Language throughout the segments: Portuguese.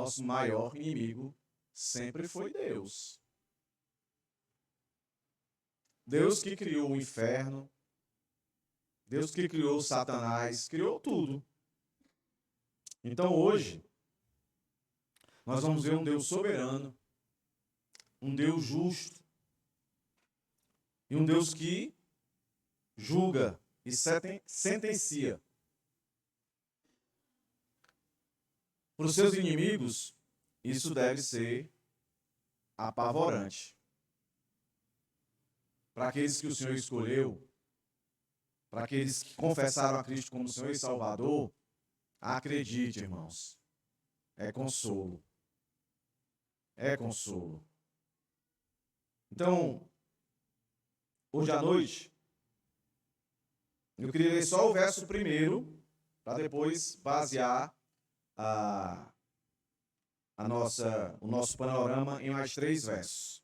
nosso maior inimigo sempre foi Deus. Deus que criou o inferno, Deus que criou Satanás, criou tudo. Então hoje, nós vamos ver um Deus soberano, um Deus justo, e um Deus que julga e sentencia. Para os seus inimigos, isso deve ser apavorante. Para aqueles que o Senhor escolheu, para aqueles que confessaram a Cristo como Senhor e Salvador, acredite, irmãos, é consolo. É consolo. Então, hoje à noite, eu queria ler só o verso primeiro, para depois basear o nosso panorama em mais 3 versos.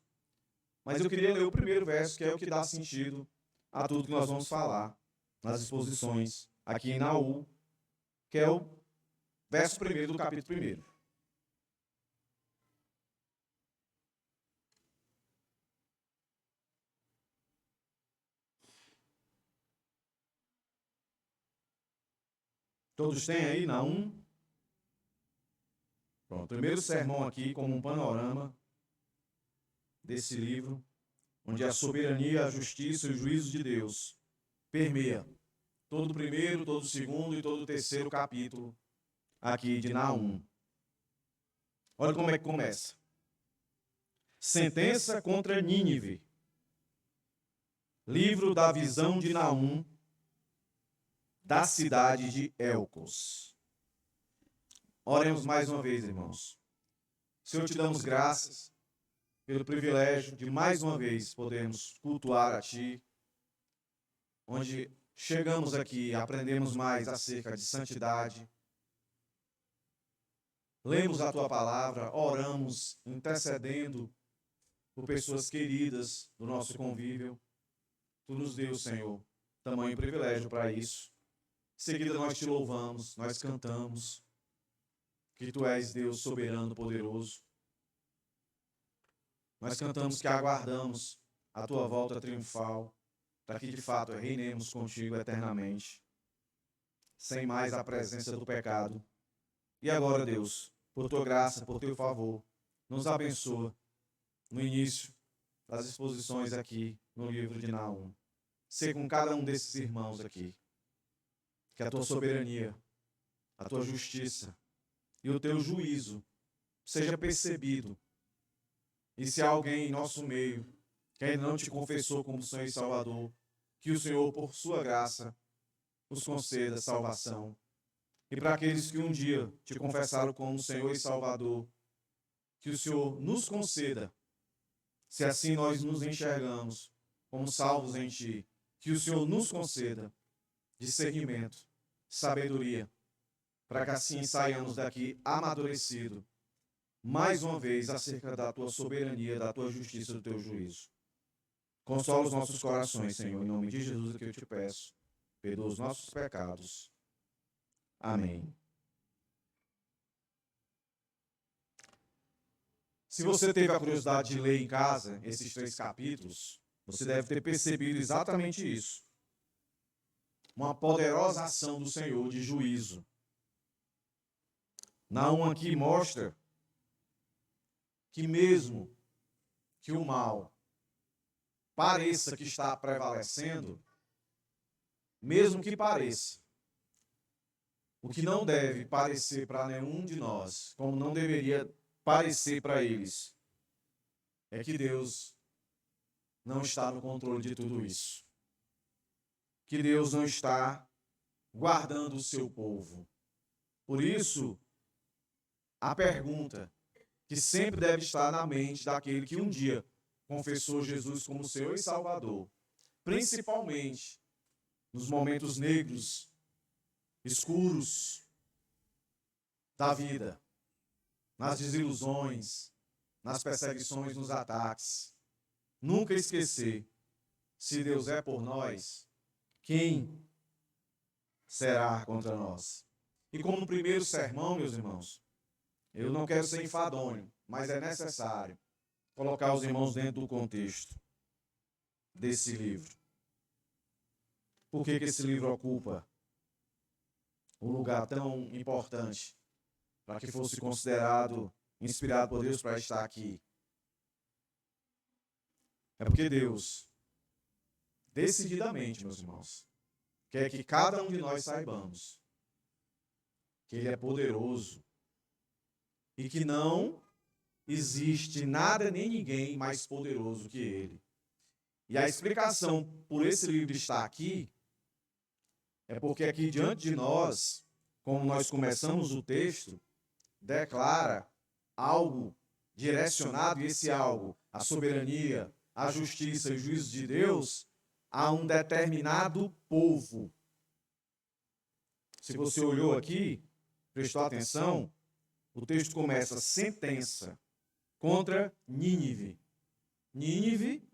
Mas eu queria ler o primeiro verso, que é o que dá sentido a tudo que nós vamos falar nas exposições aqui em Naú, que é o verso primeiro do capítulo 1. Todos têm aí Naum? Pronto, o primeiro sermão aqui como um panorama desse livro, onde a soberania, a justiça e o juízo de Deus permeia todo o primeiro, todo o segundo e todo o terceiro capítulo aqui de Naum. Olha como é que começa. Sentença contra Nínive. Livro da visão de Naum, da cidade de Elcos. Oremos mais uma vez, irmãos. Senhor, te damos graças pelo privilégio de mais uma vez podermos cultuar a Ti, onde chegamos aqui e aprendemos mais acerca de santidade, lemos a Tua palavra, oramos, intercedendo por pessoas queridas do nosso convívio. Tu nos deu, Senhor, tamanho privilégio para isso. Em seguida nós Te louvamos, nós cantamos que Tu és Deus soberano, poderoso. Nós cantamos que aguardamos a Tua volta triunfal, para que de fato reinemos contigo eternamente, sem mais a presença do pecado. E agora, Deus, por Tua graça, por Teu favor, nos abençoa no início das exposições aqui no livro de Naum. Ser com cada um desses irmãos aqui, que a Tua soberania, a Tua justiça e o Teu juízo seja percebido. E se há alguém em nosso meio que ainda não Te confessou como Senhor e Salvador, que o Senhor, por Sua graça, os conceda salvação. E para aqueles que um dia Te confessaram como Senhor e Salvador, que o Senhor nos conceda, se assim nós nos enxergamos como salvos em Ti, que o Senhor nos conceda discernimento, sabedoria, para que assim saiamos daqui amadurecido, mais uma vez acerca da Tua soberania, da Tua justiça, do Teu juízo. Consola os nossos corações, Senhor, em nome de Jesus é que eu Te peço. Perdoa os nossos pecados. Amém. Se você teve a curiosidade de ler em casa esses 3 capítulos, você deve ter percebido exatamente isso. Uma poderosa ação do Senhor de juízo. Naum aqui mostra que mesmo que o mal pareça que está prevalecendo, mesmo que pareça, o que não deve parecer para nenhum de nós, como não deveria parecer para eles, é que Deus não está no controle de tudo isso. Que Deus não está guardando o seu povo. Por isso, a pergunta que sempre deve estar na mente daquele que um dia confessou Jesus como Senhor e Salvador, principalmente nos momentos negros, escuros da vida, nas desilusões, nas perseguições, nos ataques. Nunca esquecer, se Deus é por nós, quem será contra nós? E como no primeiro sermão, meus irmãos, Eu não quero ser enfadonho, mas é necessário colocar os irmãos dentro do contexto desse livro. Por que esse livro ocupa um lugar tão importante para que fosse considerado inspirado por Deus para estar aqui? É porque Deus, decididamente, meus irmãos, quer que cada um de nós saibamos que Ele é poderoso e que não existe nada nem ninguém mais poderoso que Ele. E a explicação por esse livro estar aqui é porque aqui diante de nós, como nós começamos o texto, declara algo direcionado, e esse algo, a soberania, a justiça e o juízo de Deus, a um determinado povo. Se você olhou aqui, prestou atenção, o texto começa sentença contra Nínive. Nínive,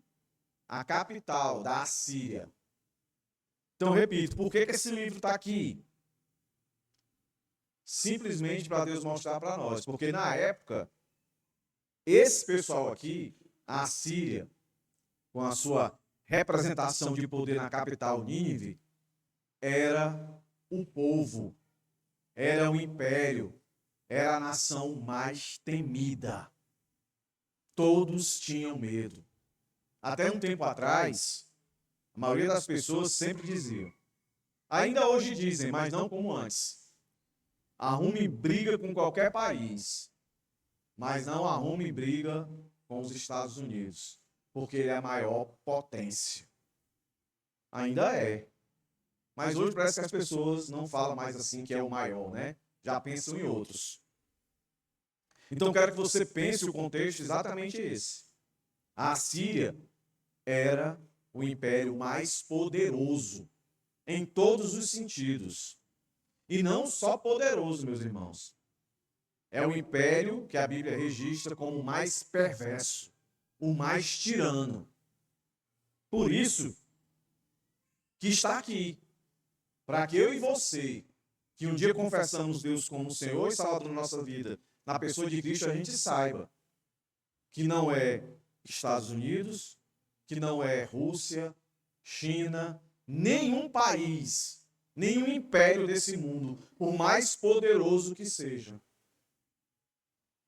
a capital da Assíria. Então, repito, por que esse livro está aqui? Simplesmente para Deus mostrar para nós. Porque na época, esse pessoal aqui, a Assíria, com a sua representação de poder na capital Nínive, era o povo, era o império, era a nação mais temida. Todos tinham medo. Até um tempo atrás, a maioria das pessoas sempre diziam, ainda hoje dizem, mas não como antes, arrume briga com qualquer país, mas não arrume briga com os Estados Unidos, porque ele é a maior potência. Ainda é. Mas hoje parece que as pessoas não falam mais assim que é o maior, né? Já pensam em outros. Então quero que você pense o contexto exatamente esse. A Assíria era o império mais poderoso em todos os sentidos. E não só poderoso, meus irmãos. É o império que a Bíblia registra como o mais perverso, o mais tirano. Por isso que está aqui, para que eu e você, que um dia confessamos Deus como Senhor e Salvador da nossa vida, na pessoa de Cristo, a gente saiba que não é Estados Unidos, que não é Rússia, China, nenhum país, nenhum império desse mundo, por mais poderoso que seja,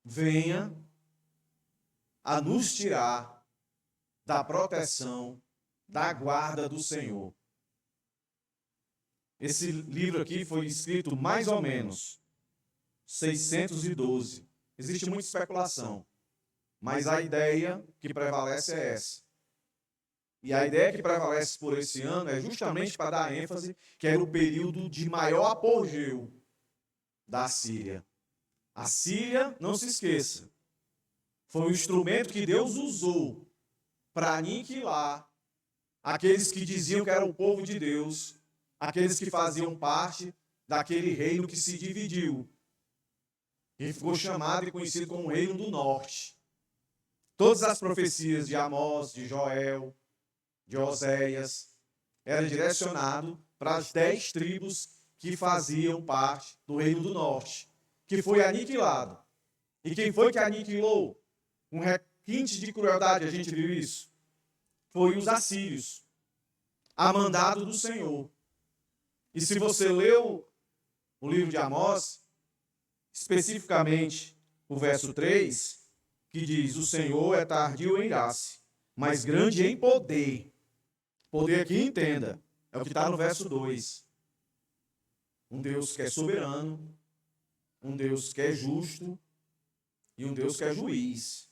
venha a nos tirar da proteção, da guarda do Senhor. Esse livro aqui foi escrito mais ou menos 612. Existe muita especulação, mas a ideia que prevalece é essa. E a ideia que prevalece por esse ano é justamente para dar ênfase que era o período de maior apogeu da Síria. A Síria, não se esqueça, foi um instrumento que Deus usou para aniquilar aqueles que diziam que eram o povo de Deus, aqueles que faziam parte daquele reino que se dividiu e ficou chamado e conhecido como o Reino do Norte. Todas as profecias de Amós, de Joel, de Oséias, era direcionado para as 10 tribos que faziam parte do Reino do Norte, que foi aniquilado. E quem foi que aniquilou? Com requinte de crueldade, a gente viu isso. Foi os assírios, a mandado do Senhor. E se você leu o livro de Amós, especificamente o verso 3, que diz, o Senhor é tardio em irar-se, mas grande em poder. Poder aqui, entenda, é o que está no verso 2. Um Deus que é soberano, um Deus que é justo e um Deus que é juiz.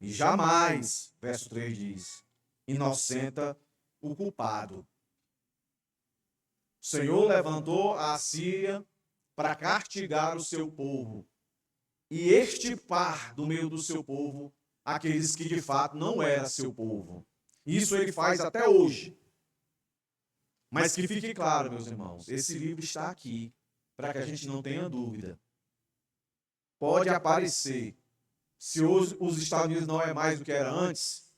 E jamais, verso 3 diz, inocenta o culpado. O Senhor levantou a Assíria para castigar o seu povo e extirpar do meio do seu povo aqueles que de fato não eram seu povo. Isso ele faz até hoje. Mas que fique claro, meus irmãos, esse livro está aqui para que a gente não tenha dúvida. Pode aparecer, se hoje os Estados Unidos não é mais do que era antes,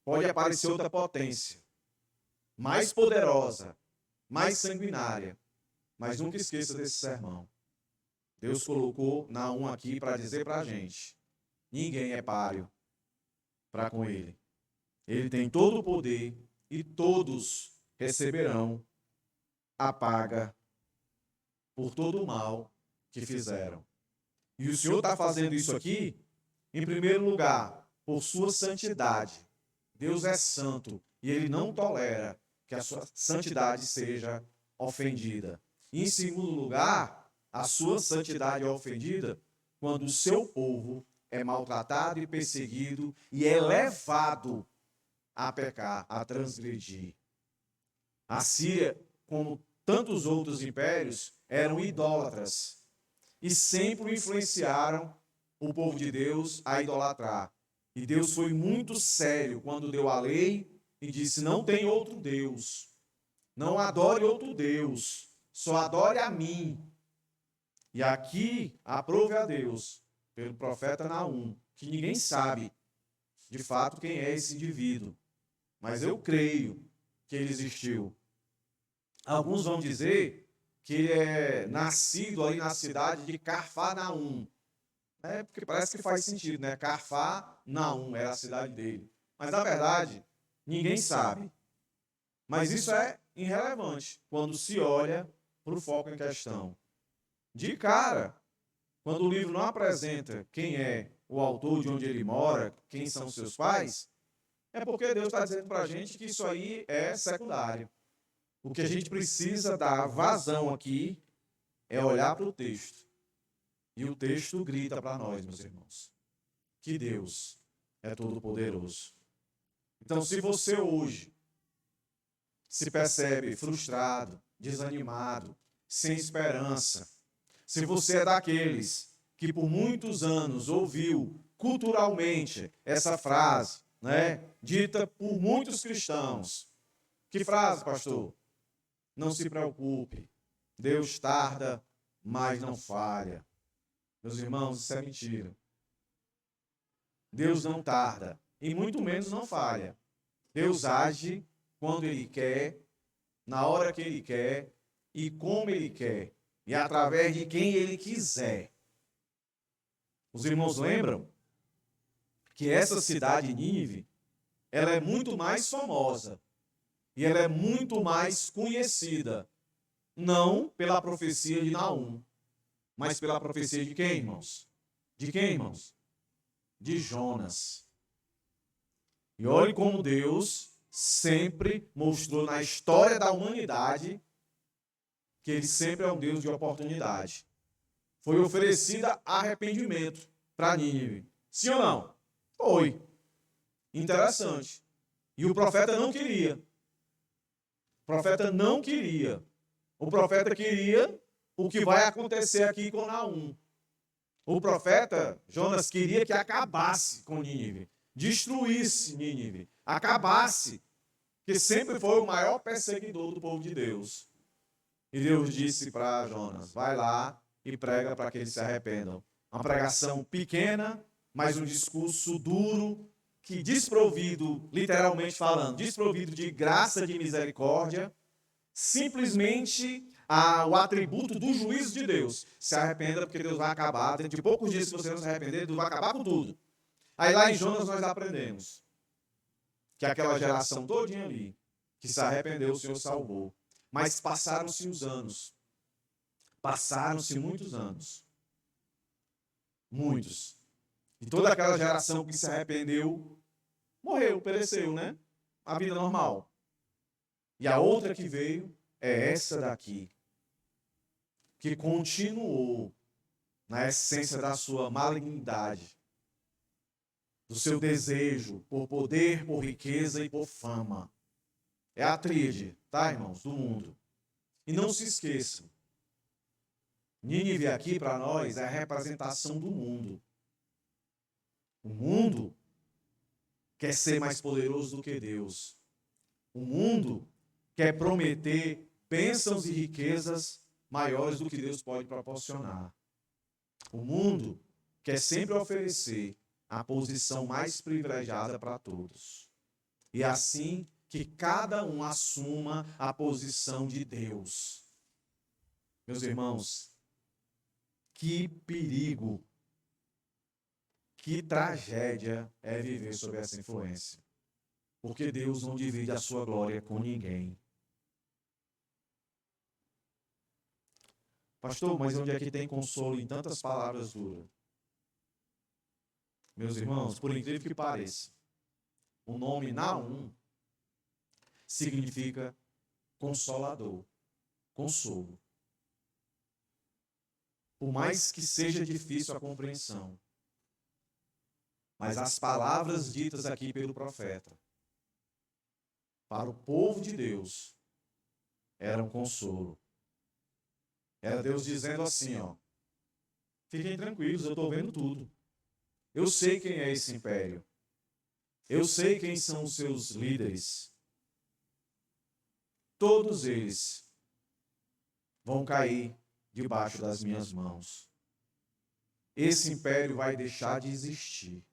pode aparecer outra potência, mais poderosa, mais sanguinária. Mas nunca esqueça desse sermão. Deus colocou Naum aqui para dizer para a gente: ninguém é páreo para com ele. Ele tem todo o poder e todos receberão a paga por todo o mal que fizeram. E o Senhor está fazendo isso aqui, em primeiro lugar, por sua santidade. Deus é santo e Ele não tolera que a sua santidade seja ofendida. E, em segundo lugar, a sua santidade é ofendida quando o seu povo é maltratado e perseguido e é levado a pecar, a transgredir. A Síria, como tantos outros impérios, eram idólatras e sempre influenciaram o povo de Deus a idolatrar. E Deus foi muito sério quando deu a lei e disse: não tem outro Deus, não adore outro Deus, só adore a mim. E aqui aprove a Deus, pelo profeta Naum, que ninguém sabe de fato quem é esse indivíduo, mas eu creio que ele existiu. Alguns vão dizer que ele é nascido ali na cidade de Carfanaum. Porque parece que faz sentido, né? Carfanaum era a cidade dele. Mas, na verdade, ninguém sabe. Mas isso é irrelevante quando se olha para o foco em questão. De cara, quando o livro não apresenta quem é o autor, de onde ele mora, quem são seus pais, é porque Deus está dizendo para a gente que isso aí é secundário. O que a gente precisa dar vazão aqui é olhar para o texto. E o texto grita para nós, meus irmãos, que Deus é todo-poderoso. Então, se você hoje se percebe frustrado, desanimado, sem esperança, se você é daqueles que por muitos anos ouviu culturalmente essa frase, né, dita por muitos cristãos. Que frase, pastor? Não se preocupe, Deus tarda, mas não falha. Meus irmãos, isso é mentira. Deus não tarda, e muito menos não falha. Deus age quando Ele quer, na hora que Ele quer e como Ele quer, e através de quem Ele quiser. Os irmãos lembram que essa cidade, Nínive, ela é muito mais famosa e ela é muito mais conhecida, não pela profecia de Naum, mas pela profecia de quem, irmãos? De quem, irmãos? De Jonas. E olhe como Deus sempre mostrou na história da humanidade que Ele sempre é um Deus de oportunidade. Foi oferecida arrependimento para Nínive. Sim ou não? Foi. Interessante. E o profeta não queria. O profeta não queria. O profeta queria o que vai acontecer aqui com Naum. O profeta Jonas queria que acabasse com Nínive, destruísse Nínive, acabasse, que sempre foi o maior perseguidor do povo de Deus. E Deus disse para Jonas: vai lá e prega para que eles se arrependam. Uma pregação pequena, mas um discurso duro, que desprovido, literalmente falando, desprovido de graça, de misericórdia, simplesmente o atributo do juízo de Deus. Se arrependa, porque Deus vai acabar. Dentro de poucos dias, se você não se arrepender, Deus vai acabar com tudo. Aí lá em Jonas nós aprendemos que aquela geração todinha ali, que se arrependeu, o Senhor salvou. Mas passaram-se os anos. Passaram-se muitos anos. Muitos. E toda aquela geração que se arrependeu, morreu, pereceu, né? A vida normal. E a outra que veio é essa daqui, que continuou na essência da sua malignidade, do seu desejo por poder, por riqueza e por fama. É a tríade, tá, irmãos, do mundo. E não se esqueçam, Nínive aqui para nós é a representação do mundo. O mundo quer ser mais poderoso do que Deus. O mundo quer prometer bênçãos e riquezas maiores do que Deus pode proporcionar. O mundo quer sempre oferecer a posição mais privilegiada para todos. E assim que cada um assuma a posição de Deus. Meus irmãos, Que perigo, que tragédia é viver sob essa influência. Porque Deus não divide a sua glória com ninguém. Pastor, mas onde é que tem consolo em tantas palavras duras? Meus irmãos, por incrível que pareça, o nome Naum significa consolador, consolo. Por mais que seja difícil a compreensão, mas as palavras ditas aqui pelo profeta para o povo de Deus eram consolo. Era Deus dizendo assim, ó, fiquem tranquilos, eu estou vendo tudo. Eu sei quem é esse império. Eu sei quem são os seus líderes. Todos eles vão cair debaixo das minhas mãos. Esse império vai deixar de existir.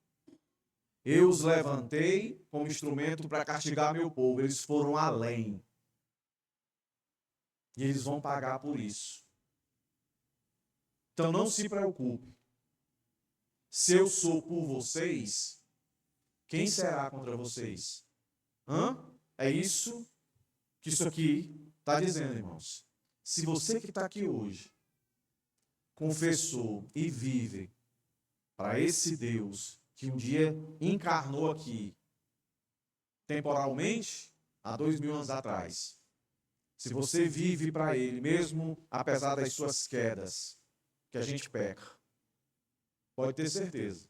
Eu os levantei como instrumento para castigar meu povo. Eles foram além. E eles vão pagar por isso. Então não se preocupe. Se eu sou por vocês, quem será contra vocês? É isso que isso aqui está dizendo, irmãos. Se você que está aqui hoje confessou e vive para esse Deus que um dia encarnou aqui, temporalmente, há 2000 anos atrás, se você vive para Ele, mesmo apesar das suas quedas, que a gente peca, pode ter certeza.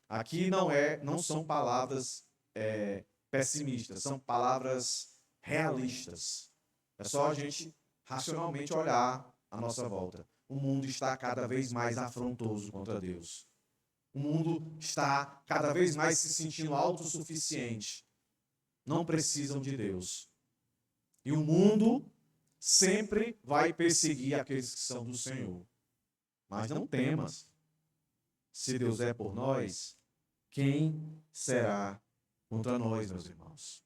Aqui não são palavras pessimistas, são palavras realistas. É só a gente racionalmente olhar à nossa volta. O mundo está cada vez mais afrontoso contra Deus. O mundo está cada vez mais se sentindo autossuficiente. Não precisam de Deus. E o mundo sempre vai perseguir aqueles que são do Senhor. Mas não temas. Se Deus é por nós, quem será contra nós, meus irmãos?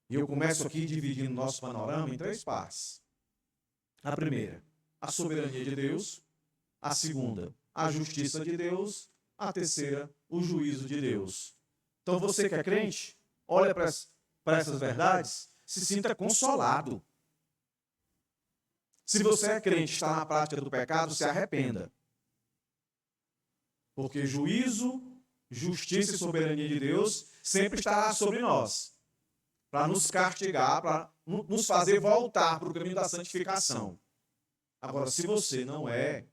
E eu começo aqui dividindo nosso panorama em 3 partes. A primeira, a soberania de Deus. A segunda, a justiça de Deus. A terceira, o juízo de Deus. Então você que é crente, olha para essas verdades, se sinta consolado. Se você é crente e está na prática do pecado, se arrependa. Porque juízo, justiça e soberania de Deus sempre estará sobre nós, para nos castigar, para nos fazer voltar para o caminho da santificação. Agora, se você não é,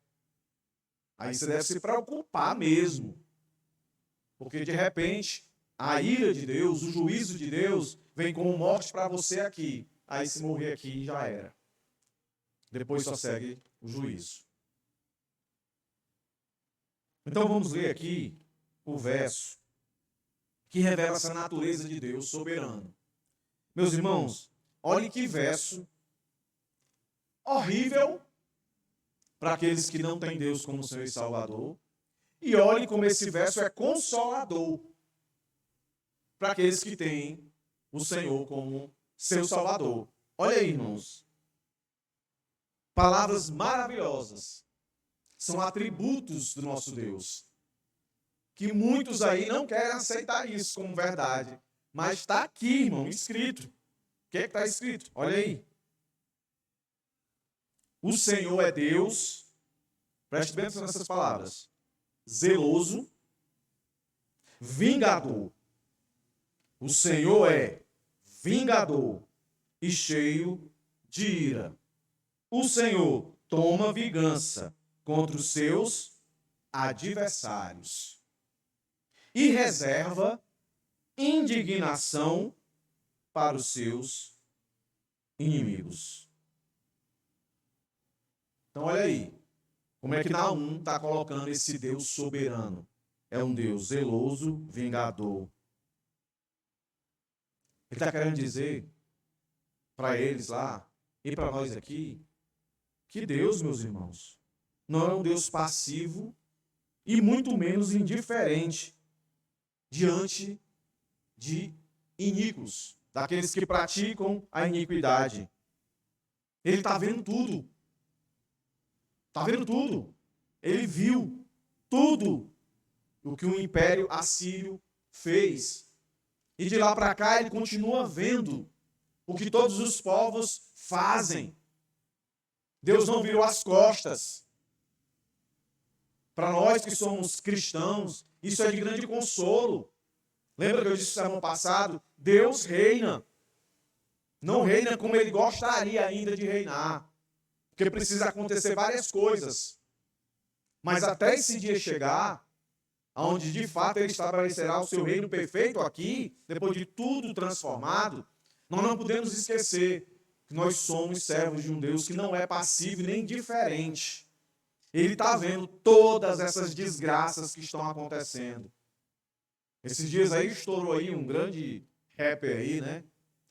aí você deve se preocupar mesmo. Porque, de repente, a ira de Deus, o juízo de Deus, vem como morte para você aqui. Aí, se morrer aqui, já era. Depois só segue o juízo. Então, vamos ler aqui o verso que revela essa natureza de Deus soberano. Meus irmãos, olhem que verso horrível para aqueles que não têm Deus como Senhor e Salvador. E olhem como esse verso é consolador para aqueles que têm o Senhor como seu Salvador. Olha aí, irmãos. Palavras maravilhosas. São atributos do nosso Deus. Que muitos aí não querem aceitar isso como verdade. Mas está aqui, irmão, escrito. O que está escrito? Olha aí. O Senhor é Deus, preste bem atenção nessas palavras, zeloso, vingador. O Senhor é vingador e cheio de ira. O Senhor toma vingança contra os seus adversários e reserva indignação para os seus inimigos. Então, olha aí, como é que Naum está colocando esse Deus soberano? É um Deus zeloso, vingador. Ele está querendo dizer para eles lá e para nós aqui que Deus, meus irmãos, não é um Deus passivo e muito menos indiferente diante de iníquos, daqueles que praticam a iniquidade. Ele está vendo tudo. Está vendo tudo. Ele viu tudo o que o Império Assírio fez. E de lá para cá ele continua vendo o que todos os povos fazem. Deus não virou as costas. Para nós que somos cristãos, isso é de grande consolo. Lembra que eu disse no sermão passado? Deus reina. Não reina como ele gostaria ainda de reinar. Porque precisa acontecer várias coisas. Mas até esse dia chegar, onde de fato ele estabelecerá o seu reino perfeito aqui, depois de tudo transformado, nós não podemos esquecer que nós somos servos de um Deus que não é passivo nem indiferente. Ele está vendo todas essas desgraças que estão acontecendo. Esses dias aí estourou aí um grande rapper aí, né?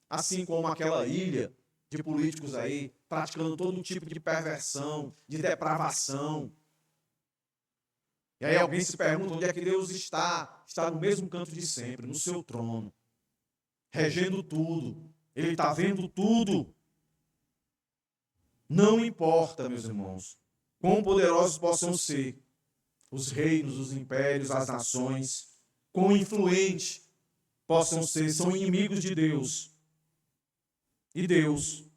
Assim como aquela ilha de políticos aí, praticando todo tipo de perversão, de depravação. E aí alguém se pergunta onde é que Deus está. Está no mesmo canto de sempre, no seu trono, regendo tudo. Ele está vendo tudo. Não importa, meus irmãos, quão poderosos possam ser os reinos, os impérios, as nações, quão influentes possam ser, são inimigos de Deus. E Deus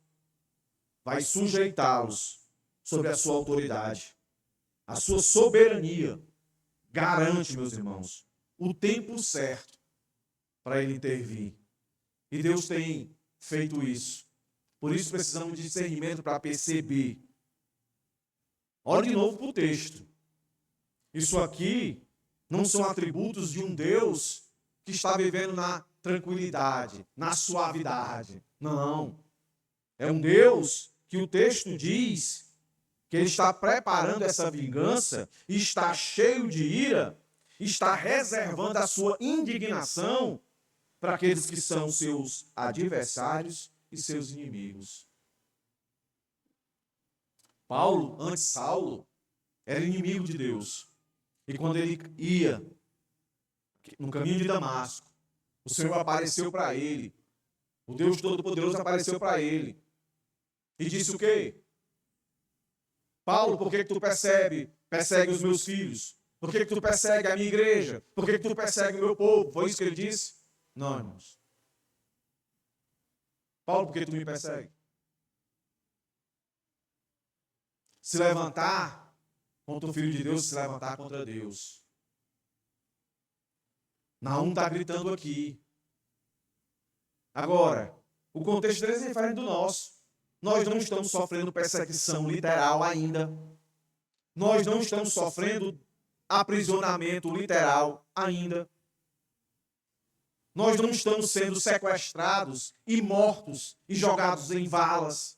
vai sujeitá-los sobre a sua autoridade. A sua soberania garante, meus irmãos, o tempo certo para ele intervir. E Deus tem feito isso. Por isso precisamos de discernimento para perceber. Olhe de novo para o texto. Isso aqui não são atributos de um Deus que está vivendo na tranquilidade, na suavidade. Não. É um Deus que o texto diz que ele está preparando essa vingança e está cheio de ira, está reservando a sua indignação para aqueles que são seus adversários e seus inimigos. Paulo, antes Saulo, era inimigo de Deus. E quando ele ia no caminho de Damasco, o Senhor apareceu para ele. O Deus Todo-Poderoso apareceu para ele. E disse o quê? Paulo, por que tu persegue os meus filhos? Por que tu persegue a minha igreja? Por que tu persegue o meu povo? Foi isso que ele disse? Não, irmãos. Paulo, por que tu me persegue? Se levantar contra o Filho de Deus, se levantar contra Deus. Naum está gritando aqui. Agora, o contexto deles é diferente do nosso. Nós não estamos sofrendo perseguição literal ainda. Nós não estamos sofrendo aprisionamento literal ainda. Nós não estamos sendo sequestrados e mortos e jogados em valas,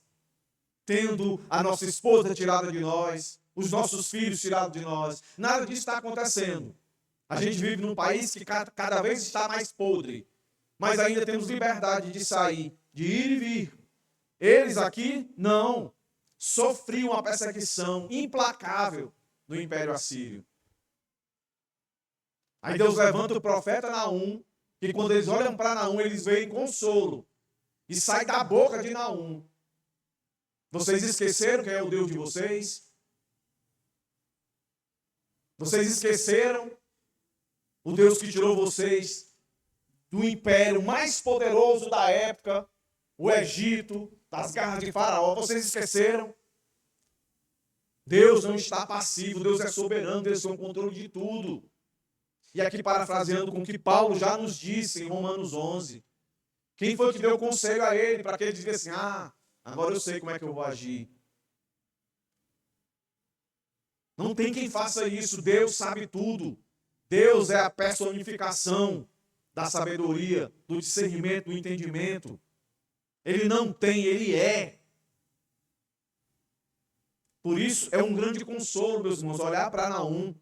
tendo a nossa esposa tirada de nós, os nossos filhos tirados de nós. Nada disso está acontecendo. A gente vive num país que cada vez está mais podre, mas ainda temos liberdade de sair, de ir e vir. Eles aqui, não. Sofriam uma perseguição implacável do Império Assírio. Aí Deus levanta o profeta Naum, que quando eles olham para Naum, eles veem consolo. E sai da boca de Naum: vocês esqueceram quem é o Deus de vocês? Vocês esqueceram o Deus que tirou vocês do império mais poderoso da época, o Egito, das garras de Faraó? Vocês esqueceram? Deus não está passivo, Deus é soberano, Deus tem o controle de tudo. E aqui parafraseando com o que Paulo já nos disse em Romanos 11. Quem foi que deu conselho a ele para que ele dissesse assim: agora eu sei como é que eu vou agir? Não tem quem faça isso, Deus sabe tudo. Deus é a personificação da sabedoria, do discernimento, do entendimento. Ele não tem, ele é. Por isso, é um grande consolo, meus irmãos, olhar para Naum.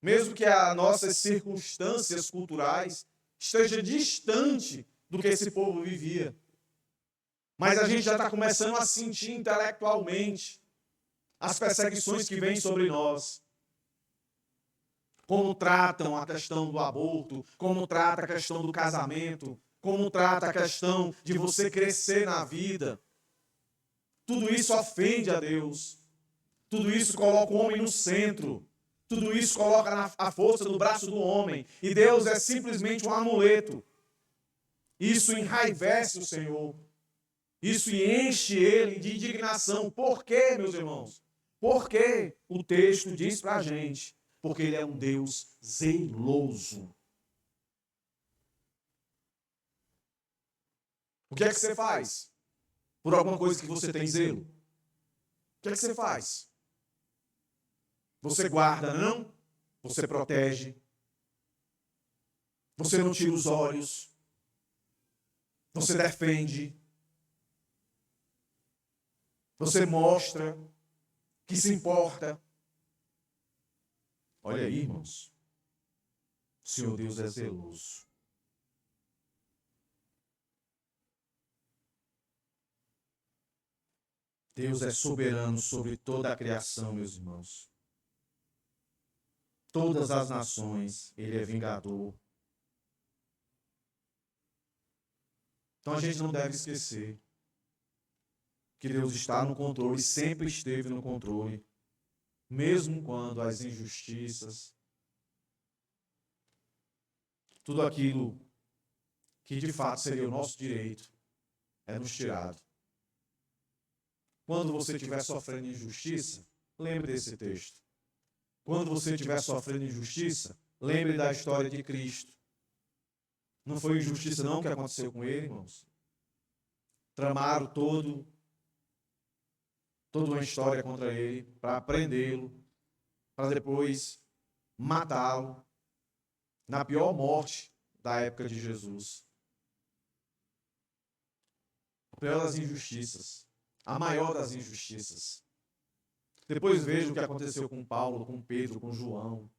Mesmo que as nossas circunstâncias culturais estejam distante do que esse povo vivia. Mas a gente já está começando a sentir intelectualmente as perseguições que vêm sobre nós. Como tratam a questão do aborto, como trata a questão do casamento, como trata a questão de você crescer na vida. Tudo isso ofende a Deus. Tudo isso coloca o homem no centro. Tudo isso coloca a força no braço do homem. E Deus é simplesmente um amuleto. Isso enraivece o Senhor. Isso enche ele de indignação. Por quê, meus irmãos? Porque o texto diz para a gente, porque ele é um Deus zeloso. O que é que você faz por alguma coisa que você tem zelo? O que é que você faz? Você guarda, não? Você protege. Você não tira os olhos. Você defende. Você mostra que se importa. Olha aí, irmãos. O Senhor Deus é zeloso. Deus é soberano sobre toda a criação, meus irmãos. Todas as nações, Ele é vingador. Então a gente não deve esquecer que Deus está no controle, sempre esteve no controle, mesmo quando as injustiças, tudo aquilo que de fato seria o nosso direito, é nos tirado. Quando você estiver sofrendo injustiça, lembre desse texto. Quando você estiver sofrendo injustiça, lembre da história de Cristo. Não foi injustiça não que aconteceu com ele, irmãos. Tramaram toda uma história contra ele, para prendê-lo, para depois matá-lo, na pior morte da época de Jesus. A pior das injustiças, a maior das injustiças. Depois veja o que aconteceu com Paulo, com Pedro, com João.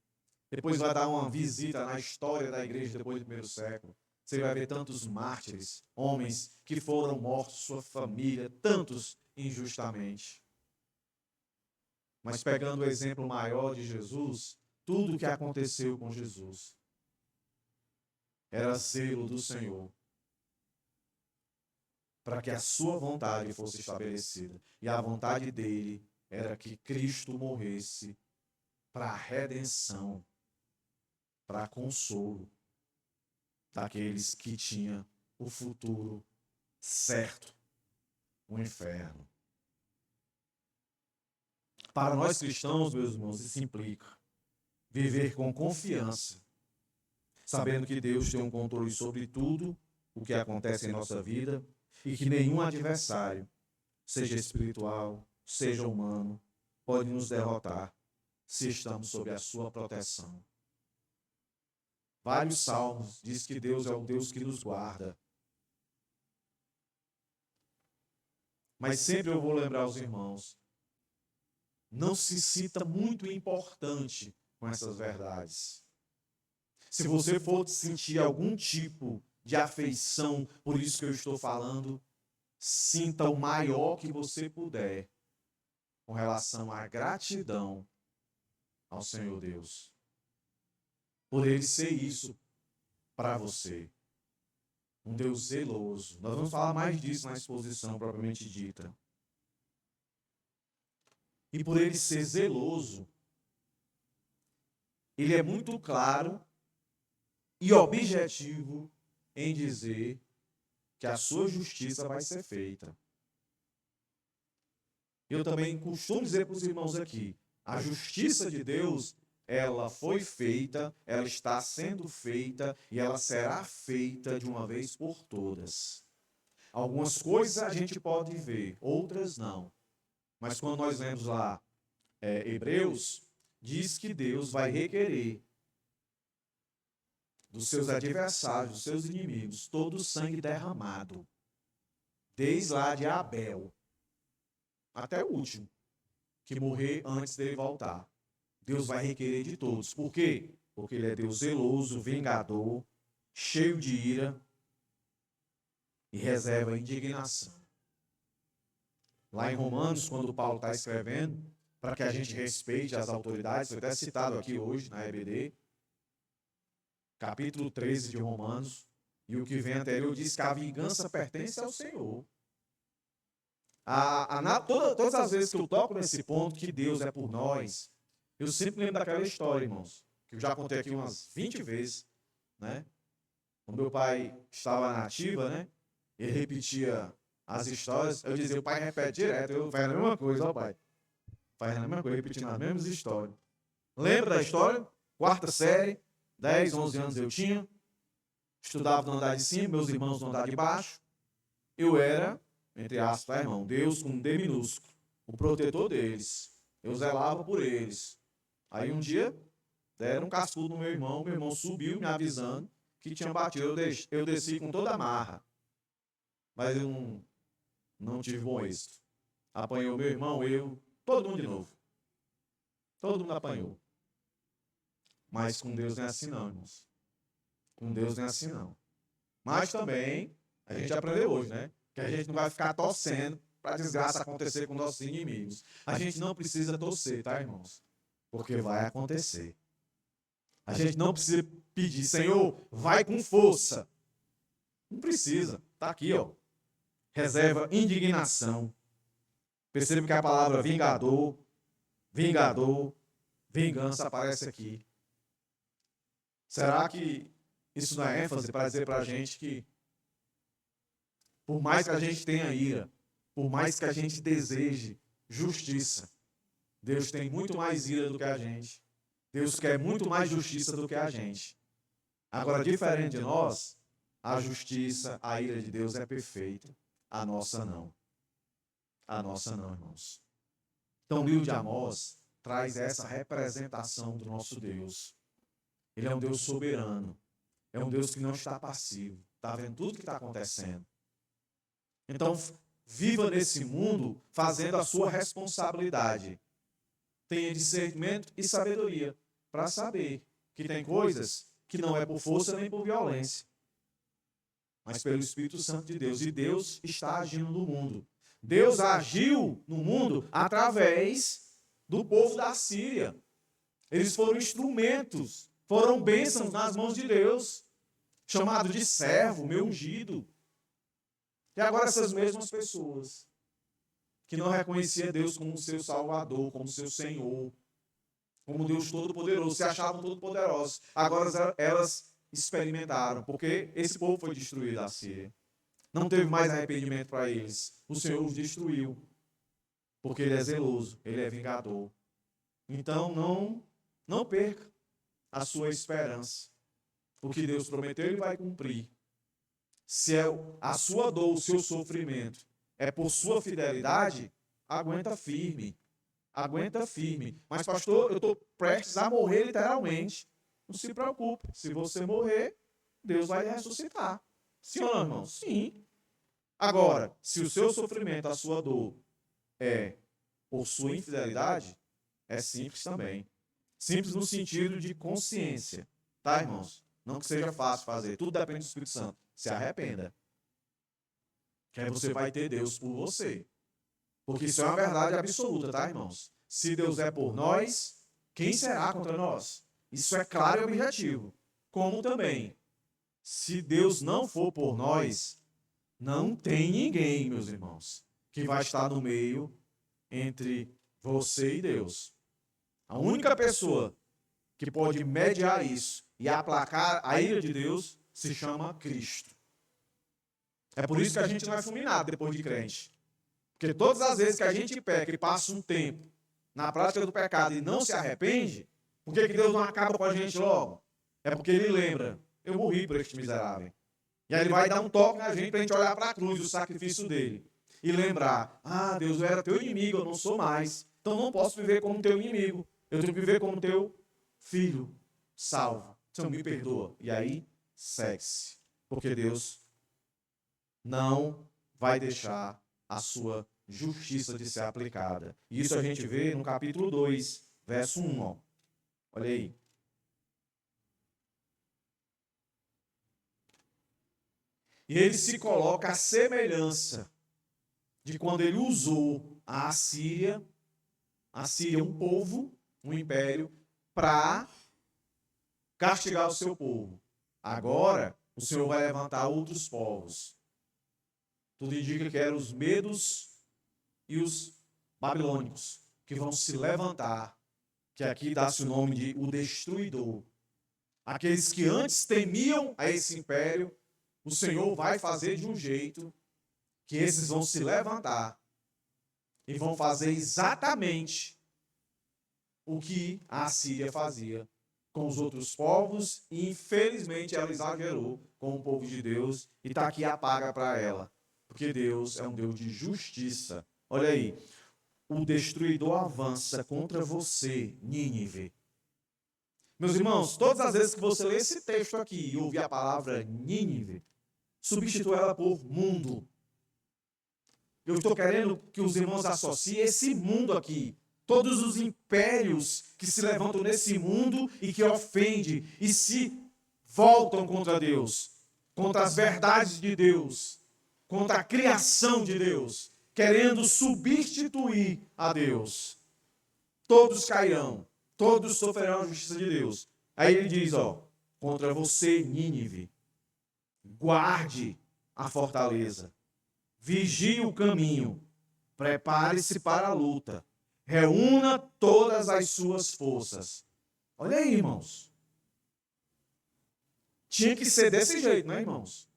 Depois vai dar uma visita na história da igreja depois do primeiro século. Você vai ver tantos mártires, homens que foram mortos, sua família, tantos injustamente. Mas pegando o exemplo maior de Jesus, tudo o que aconteceu com Jesus era zelo do Senhor para que a sua vontade fosse estabelecida. E a vontade dele era que Cristo morresse para a redenção, para consolo daqueles que tinham o futuro certo, o inferno. Para nós cristãos, meus irmãos, isso implica viver com confiança, sabendo que Deus tem um controle sobre tudo o que acontece em nossa vida e que nenhum adversário, seja espiritual, seja humano, pode nos derrotar se estamos sob a sua proteção. Vários salmos diz que Deus é o Deus que nos guarda. Mas sempre eu vou lembrar aos irmãos, não se sinta muito importante com essas verdades. Se você for sentir algum tipo de afeição, por isso que eu estou falando, sinta o maior que você puder com relação à gratidão ao Senhor Deus. Por Ele ser isso para você. Um Deus zeloso. Nós vamos falar mais disso na exposição propriamente dita. E por Ele ser zeloso, Ele é muito claro e objetivo em dizer que a sua justiça vai ser feita. Eu também costumo dizer para os irmãos aqui, a justiça de Deus, ela foi feita, ela está sendo feita e ela será feita de uma vez por todas. Algumas coisas a gente pode ver, outras não. Mas quando nós lemos lá Hebreus, diz que Deus vai requerer dos seus adversários, dos seus inimigos, todo o sangue derramado, desde lá de Abel até o último, que morrer antes dele voltar. Deus vai requerer de todos. Por quê? Porque Ele é Deus zeloso, vingador, cheio de ira e reserva indignação. Lá em Romanos, quando Paulo está escrevendo, para que a gente respeite as autoridades, foi até citado aqui hoje na EBD, capítulo 13 de Romanos, e o que vem anterior diz que a vingança pertence ao Senhor. Todas as vezes que eu toco nesse ponto, que Deus é por nós, eu sempre lembro daquela história, irmãos, que eu já contei aqui umas 20 vezes, né? O meu pai estava na ativa, né? Ele repetia as histórias, eu dizia, o pai repete direto, eu fazia a mesma coisa, ó pai. Fazendo a mesma coisa, repetindo as mesmas histórias. Lembra da história? Quarta série, 10, 11 anos eu tinha, estudava no andar de cima, meus irmãos no andar de baixo. Eu era, entre aspas, tá, irmão, Deus com um D minúsculo, o protetor deles. Eu zelava por eles. Aí um dia, deram um cascudo no meu irmão subiu me avisando que tinha batido, eu desci com toda a marra. Mas eu não tive bom êxito. Apanhou meu irmão, eu, todo mundo de novo. Todo mundo apanhou. Mas com Deus não é assim não, irmãos. Com Deus não é assim não. Mas também, a gente aprendeu hoje, né? Que a gente não vai ficar torcendo para a desgraça acontecer com nossos inimigos. A gente não precisa torcer, tá, irmãos? Porque vai acontecer. A gente não precisa pedir, Senhor, vai com força. Não precisa. Tá aqui, ó. Reserva indignação. Perceba que a palavra vingador, vingança aparece aqui. Será que isso não é ênfase para dizer para a gente que, por mais que a gente tenha ira, por mais que a gente deseje justiça, Deus tem muito mais ira do que a gente. Deus quer muito mais justiça do que a gente. Agora, diferente de nós, a justiça, a ira de Deus é perfeita. A nossa não. A nossa não, irmãos. Então, o livro de Amós traz essa representação do nosso Deus. Ele é um Deus soberano. É um Deus que não está passivo. Está vendo tudo que está acontecendo. Então, viva nesse mundo fazendo a sua responsabilidade. Tenha discernimento e sabedoria para saber que tem coisas que não é por força nem por violência, mas pelo Espírito Santo de Deus. E Deus está agindo no mundo. Deus agiu no mundo através do povo da Síria. Eles foram instrumentos, foram bênçãos nas mãos de Deus, chamado de servo, meu ungido. E agora essas mesmas pessoas que não reconheciam Deus como seu Salvador, como seu Senhor, como Deus Todo-Poderoso, se achavam todo-poderosos. Agora elas experimentaram, porque esse povo foi destruído da Síria. Não teve mais arrependimento para eles. O Senhor os destruiu, porque Ele é zeloso, Ele é vingador. Então não perca a sua esperança. O que Deus prometeu, Ele vai cumprir. Se é a sua dor, o seu sofrimento é por sua fidelidade, aguenta firme. Aguenta firme. Mas, pastor, eu estou prestes a morrer literalmente. Não se preocupe. Se você morrer, Deus vai lhe ressuscitar. Sim ou não, irmão? Sim. Agora, se o seu sofrimento, a sua dor é por sua infidelidade, é simples também. Simples no sentido de consciência. Tá, irmãos? Não que seja fácil fazer. Tudo depende do Espírito Santo. Se arrependa. Que aí você vai ter Deus por você. Porque isso é uma verdade absoluta, tá, irmãos? Se Deus é por nós, quem será contra nós? Isso é claro e objetivo. Como também, se Deus não for por nós, não tem ninguém, meus irmãos, que vai estar no meio entre você e Deus. A única pessoa que pode mediar isso e aplacar a ira de Deus se chama Cristo. É por isso que a gente não é fulminado depois de crente. Porque todas as vezes que a gente peca e passa um tempo na prática do pecado e não se arrepende, por que Deus não acaba com a gente logo? É porque Ele lembra, eu morri por este miserável. E aí Ele vai dar um toque na gente para a gente olhar para a cruz, o sacrifício dele. E lembrar, Deus, eu era teu inimigo, eu não sou mais. Então não posso viver como teu inimigo. Eu tenho que viver como teu filho, salvo. Então me perdoa. E aí, segue-se. Porque Deus não vai deixar a sua justiça de ser aplicada. E isso a gente vê no capítulo 2, verso 1. Ó. Olha aí. E ele se coloca à semelhança de quando ele usou a Assíria um povo, um império, para castigar o seu povo. Agora, o Senhor vai levantar outros povos. Tudo indica que eram os medos e os babilônicos, que vão se levantar, que aqui dá-se o nome de o destruidor. Aqueles que antes temiam a esse império, o Senhor vai fazer de um jeito que esses vão se levantar e vão fazer exatamente o que a Assíria fazia com os outros povos, e infelizmente ela exagerou com o povo de Deus, e está aqui a paga para ela, porque Deus é um Deus de justiça. Olha aí, o destruidor avança contra você, Nínive. Meus irmãos, todas as vezes que você lê esse texto aqui e ouvir a palavra Nínive, substitua ela por mundo. Eu estou querendo que os irmãos associem esse mundo aqui, todos os impérios que se levantam nesse mundo e que ofendem e se voltam contra Deus, contra as verdades de Deus, contra a criação de Deus, querendo substituir a Deus. Todos cairão, todos sofrerão a justiça de Deus. Aí ele diz, contra você, Nínive, guarde a fortaleza, vigie o caminho, prepare-se para a luta, reúna todas as suas forças. Olha aí, irmãos. Tinha que ser desse jeito, né, irmãos?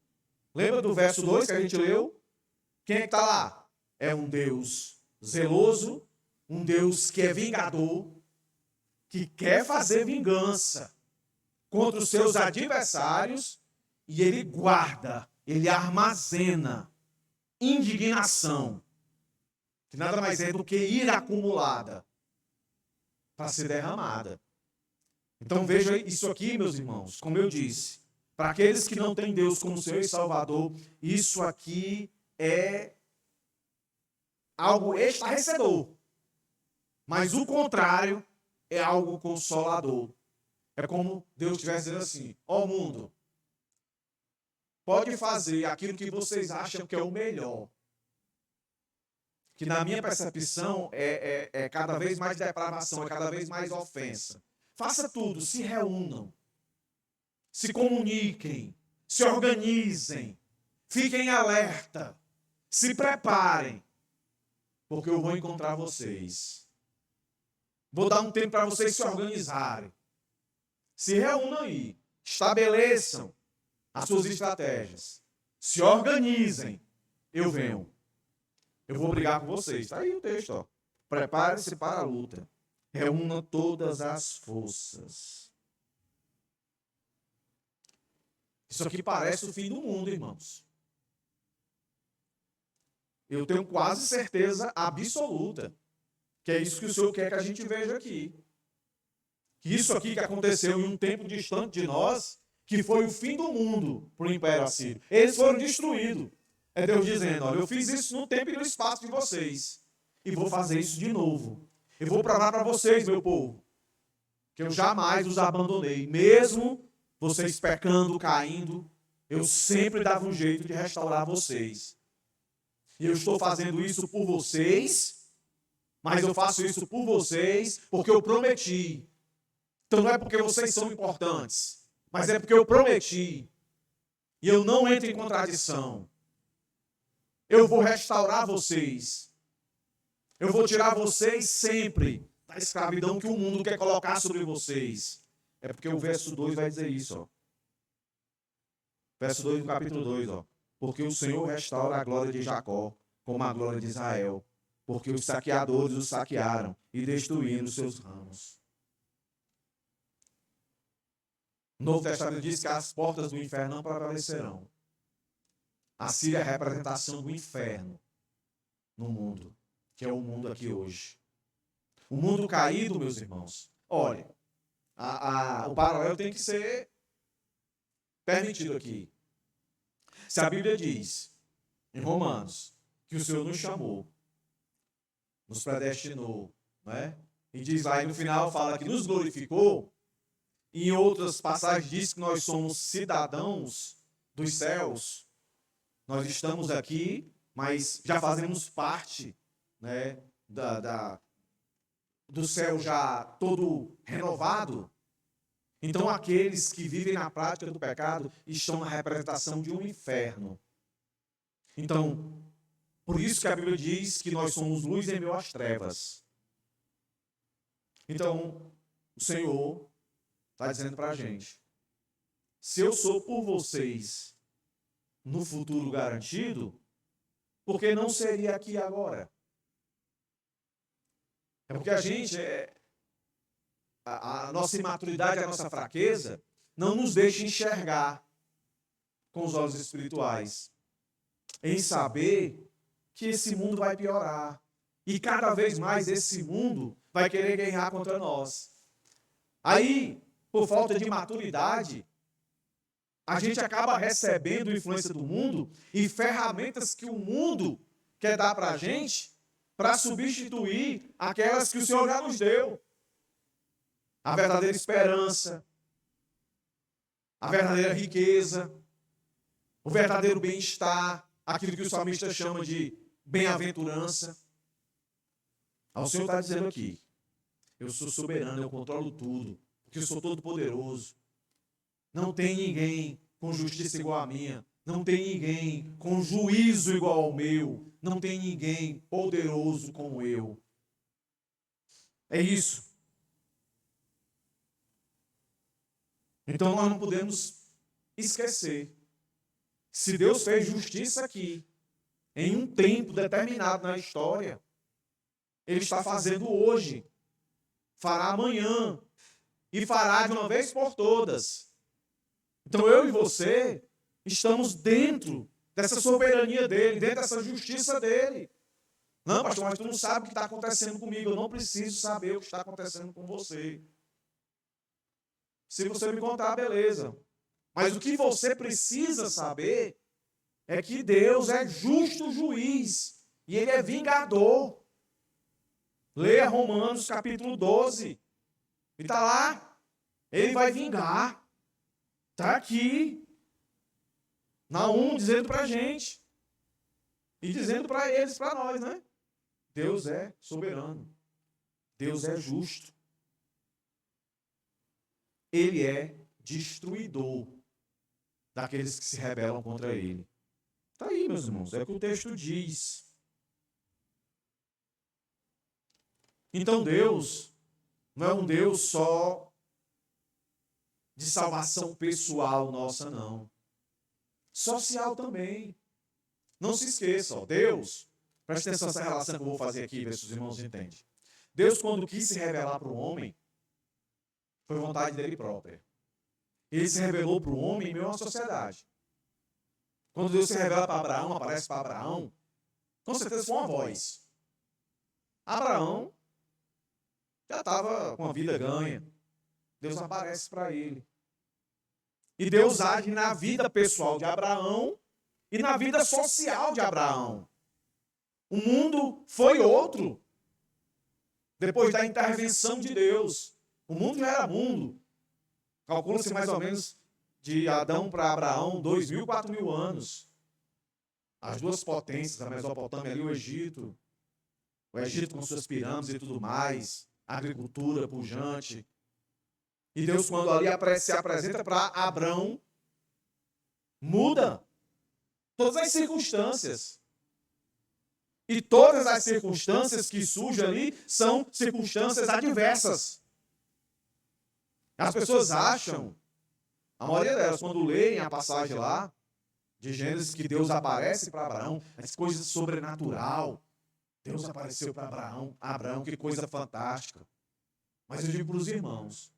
Lembra do verso 2 que a gente leu? Quem é que está lá? É um Deus zeloso, um Deus que é vingador, que quer fazer vingança contra os seus adversários, e ele guarda, ele armazena indignação, que nada mais é do que ira acumulada para ser derramada. Então veja isso aqui, meus irmãos, como eu disse, para aqueles que não têm Deus como Senhor e Salvador, isso aqui é algo estarrecedor. Mas o contrário é algo consolador. É como Deus estivesse dizendo assim, mundo, pode fazer aquilo que vocês acham que é o melhor. Que na minha percepção é cada vez mais depravação, é cada vez mais ofensa. Faça tudo, se reúnam, se comuniquem, se organizem, fiquem alerta, se preparem, porque eu vou encontrar vocês. Vou dar um tempo para vocês se organizarem. Se reúnam aí, estabeleçam as suas estratégias, se organizem, eu venho. Eu vou brigar com vocês. Está aí o texto, Prepare-se para a luta. Reúna todas as forças. Isso aqui parece o fim do mundo, irmãos. Eu tenho quase certeza absoluta que é isso que o Senhor quer que a gente veja aqui. Que isso aqui que aconteceu em um tempo distante de nós, que foi o fim do mundo para o Império Assírio. Eles foram destruídos. É Deus dizendo, olha, eu fiz isso no tempo e no espaço de vocês. E vou fazer isso de novo. Eu vou provar para vocês, meu povo, que eu jamais os abandonei. Mesmo vocês pecando, caindo, eu sempre dava um jeito de restaurar vocês. E eu estou fazendo isso por vocês, mas eu faço isso por vocês porque eu prometi. Então não é porque vocês são importantes, mas é porque eu prometi. E eu não entro em contradição. Eu vou restaurar vocês. Eu vou tirar vocês sempre da escravidão que o mundo quer colocar sobre vocês. É porque o verso 2 vai dizer isso, Verso 2 do capítulo 2, Porque o Senhor restaura a glória de Jacó, como a glória de Israel. Porque os saqueadores os saquearam e destruíram os seus ramos. O Novo Testamento diz que as portas do inferno não prevalecerão. A Síria é a representação do inferno no mundo, que é o mundo aqui hoje. O mundo caído, meus irmãos, olha, o paralelo tem que ser permitido aqui. Se a Bíblia diz, em Romanos, que o Senhor nos chamou, nos predestinou, e diz lá, e no final fala que nos glorificou, e em outras passagens diz que nós somos cidadãos dos céus. Nós estamos aqui, mas já fazemos parte, do céu já todo renovado. Então, aqueles que vivem na prática do pecado estão na representação de um inferno. Então, Por isso que a Bíblia diz que nós somos luz em meio às trevas. Então, o Senhor está dizendo para a gente, se eu sou por vocês no futuro garantido, por que não seria aqui agora? É porque a gente, a nossa imaturidade, a nossa fraqueza, não nos deixa enxergar com os olhos espirituais, em saber que esse mundo vai piorar. E cada vez mais esse mundo vai querer guerrear contra nós. Aí, por falta de maturidade, a gente acaba recebendo influência do mundo e ferramentas que o mundo quer dar para a gente para substituir aquelas que o Senhor já nos deu. A verdadeira esperança, a verdadeira riqueza, o verdadeiro bem-estar, aquilo que o salmista chama de bem-aventurança. O Senhor está dizendo aqui, eu sou soberano, eu controlo tudo, porque eu sou todo poderoso. Não tem ninguém com justiça igual a minha, não tem ninguém com juízo igual ao meu, não tem ninguém poderoso como eu. É isso. Então nós não podemos esquecer. Se Deus fez justiça aqui, em um tempo determinado na história, Ele está fazendo hoje, fará amanhã, e fará de uma vez por todas. Então eu e você estamos dentro dessa soberania dEle, dentro dessa justiça dEle. Não, pastor, mas tu não sabe o que está acontecendo comigo, eu não preciso saber o que está acontecendo com você. Se você me contar, beleza. Mas o que você precisa saber é que Deus é justo juiz e Ele é vingador. Leia Romanos capítulo 12. E está lá. Ele vai vingar. Está aqui. Naum dizendo para a gente. E dizendo para eles, para nós, né? Deus é soberano. Deus é justo. Ele é destruidor daqueles que se rebelam contra Ele. Está aí, meus irmãos. É o que o texto diz. Então Deus não é um Deus só de salvação pessoal nossa, não. Social também. Não se esqueça, ó, Deus, preste atenção nessa relação que eu vou fazer aqui, ver se os irmãos entendem. Deus, quando quis se revelar para o homem, foi vontade dele própria. Ele se revelou para o homem em meio à sociedade. Quando Deus se revela para Abraão, aparece para Abraão, com certeza foi uma voz. Abraão já estava com a vida ganha. Deus aparece para ele. E Deus age na vida pessoal de Abraão e na vida social de Abraão. O mundo foi outro. Depois da intervenção de Deus. O mundo já era mundo. Calcula-se mais ou menos de Adão para Abraão 2.000, 4.000 anos. As duas potências, a Mesopotâmia e o Egito. O Egito com suas pirâmides e tudo mais. A agricultura pujante. E Deus, quando ali se apresenta para Abrão, muda todas as circunstâncias. E todas as circunstâncias que surgem ali são circunstâncias adversas. As pessoas acham, a maioria delas, quando leem a passagem lá, de Gênesis, que Deus aparece para Abraão, as coisas sobrenatural. Deus apareceu para Abraão, que coisa fantástica. Mas eu digo para os irmãos,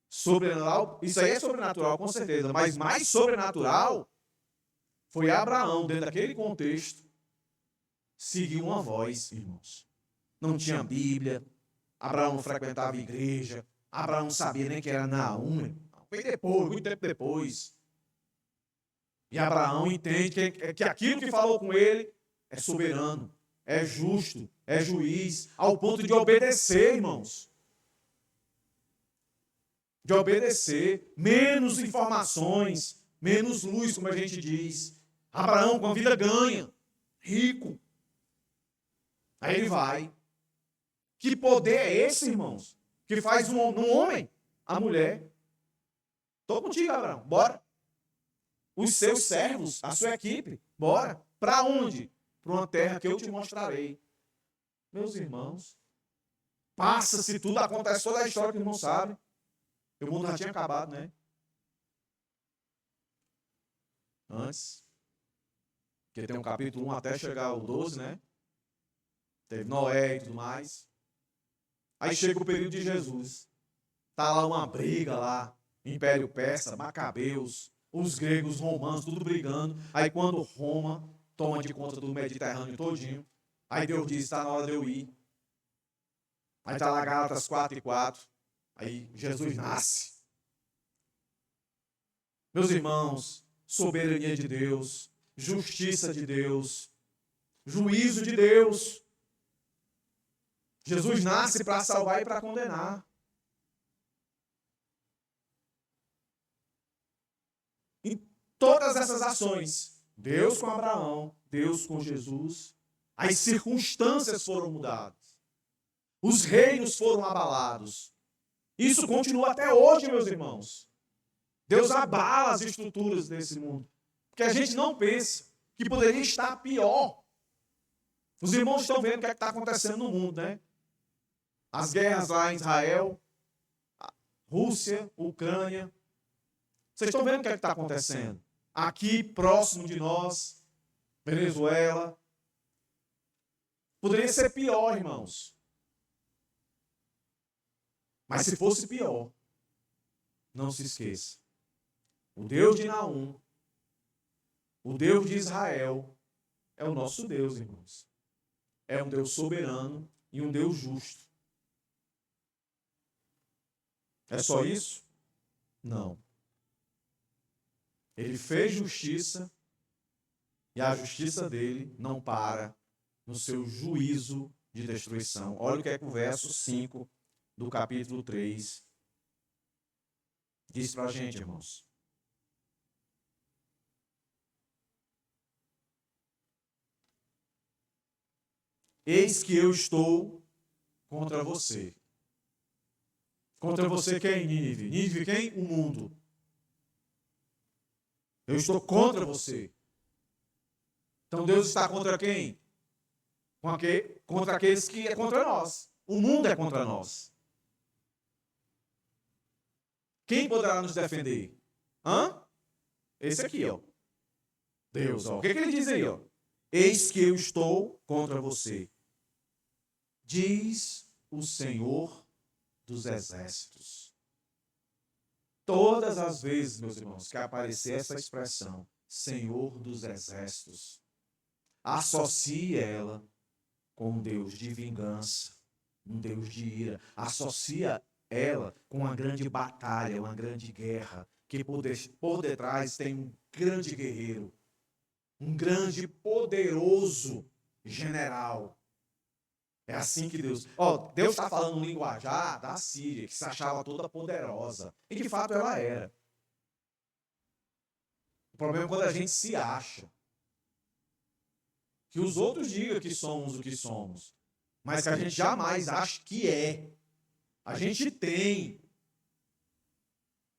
sobrenatural, isso aí é sobrenatural com certeza, mas mais sobrenatural foi Abraão, dentro daquele contexto, seguir uma voz, irmãos. Não tinha Bíblia, Abraão não frequentava a igreja, Abraão não sabia nem que era Naum. Foi depois, muito tempo depois. E Abraão entende que aquilo que falou com ele é soberano, é justo, é juiz, ao ponto de obedecer, irmãos. De obedecer, menos informações, menos luz, como a gente diz. Abraão com a vida ganha, rico. Aí ele vai. Que poder é esse, irmãos? Que faz um homem, a mulher. Estou contigo, Abraão, bora. Os seus servos, a sua equipe, bora. Para onde? para uma terra que eu te mostrarei. Meus irmãos, passa-se tudo, acontece toda a história que o irmão sabe. O mundo já tinha acabado, né? Antes. Porque tem um capítulo 1 até chegar ao 12, né? Teve Noé e tudo mais. Aí chega o período de Jesus. Tá lá uma briga lá. Império Persa, Macabeus, os gregos, os romanos, tudo brigando. Aí quando Roma toma de conta do Mediterrâneo todinho, aí Deus diz, está na hora de eu ir. Aí está lá Gálatas 4:4. Aí Jesus nasce. Meus irmãos, soberania de Deus, justiça de Deus, juízo de Deus. Jesus nasce para salvar e para condenar. Em todas essas ações, Deus com Abraão, Deus com Jesus, as circunstâncias foram mudadas. Os reinos foram abalados. Isso continua até hoje, meus irmãos. Deus abala as estruturas desse mundo. Porque a gente não pensa que poderia estar pior. Os irmãos estão vendo o que é que está acontecendo no mundo, né? As guerras lá em Israel, Rússia, Ucrânia. Vocês estão vendo o que é que está acontecendo? Aqui, próximo de nós, Venezuela. Poderia ser pior, irmãos. Mas se fosse pior, não se esqueça. O Deus de Naum, o Deus de Israel, é o nosso Deus, irmãos. É um Deus soberano e um Deus justo. É só isso? Não. Ele fez justiça e a justiça dele não para no seu juízo de destruição. Olha o que é que o verso 5 do capítulo 3 diz para a gente, irmãos. Eis que eu estou contra você. Contra você quem, Nínive? Nínive quem? O mundo. Eu estou contra você. Então Deus está contra quem? Contra aqueles que é contra nós. O mundo é contra nós. Quem poderá nos defender? Hã? Esse aqui, ó. Deus, ó. O que ele diz aí, ó? Eis que eu estou contra você, diz o Senhor dos Exércitos. Todas as vezes, meus irmãos, que aparecer essa expressão, Senhor dos Exércitos, associe ela com um Deus de vingança, um Deus de ira. Associa ela com uma grande batalha, uma grande guerra, que por detrás tem um grande guerreiro, um grande poderoso general. É assim que Deus... Deus está falando um linguajar da Síria, que se achava toda poderosa. E de fato ela era. O problema é quando a gente se acha. Que os outros digam que somos o que somos. Mas que a gente jamais acha que é. A gente tem.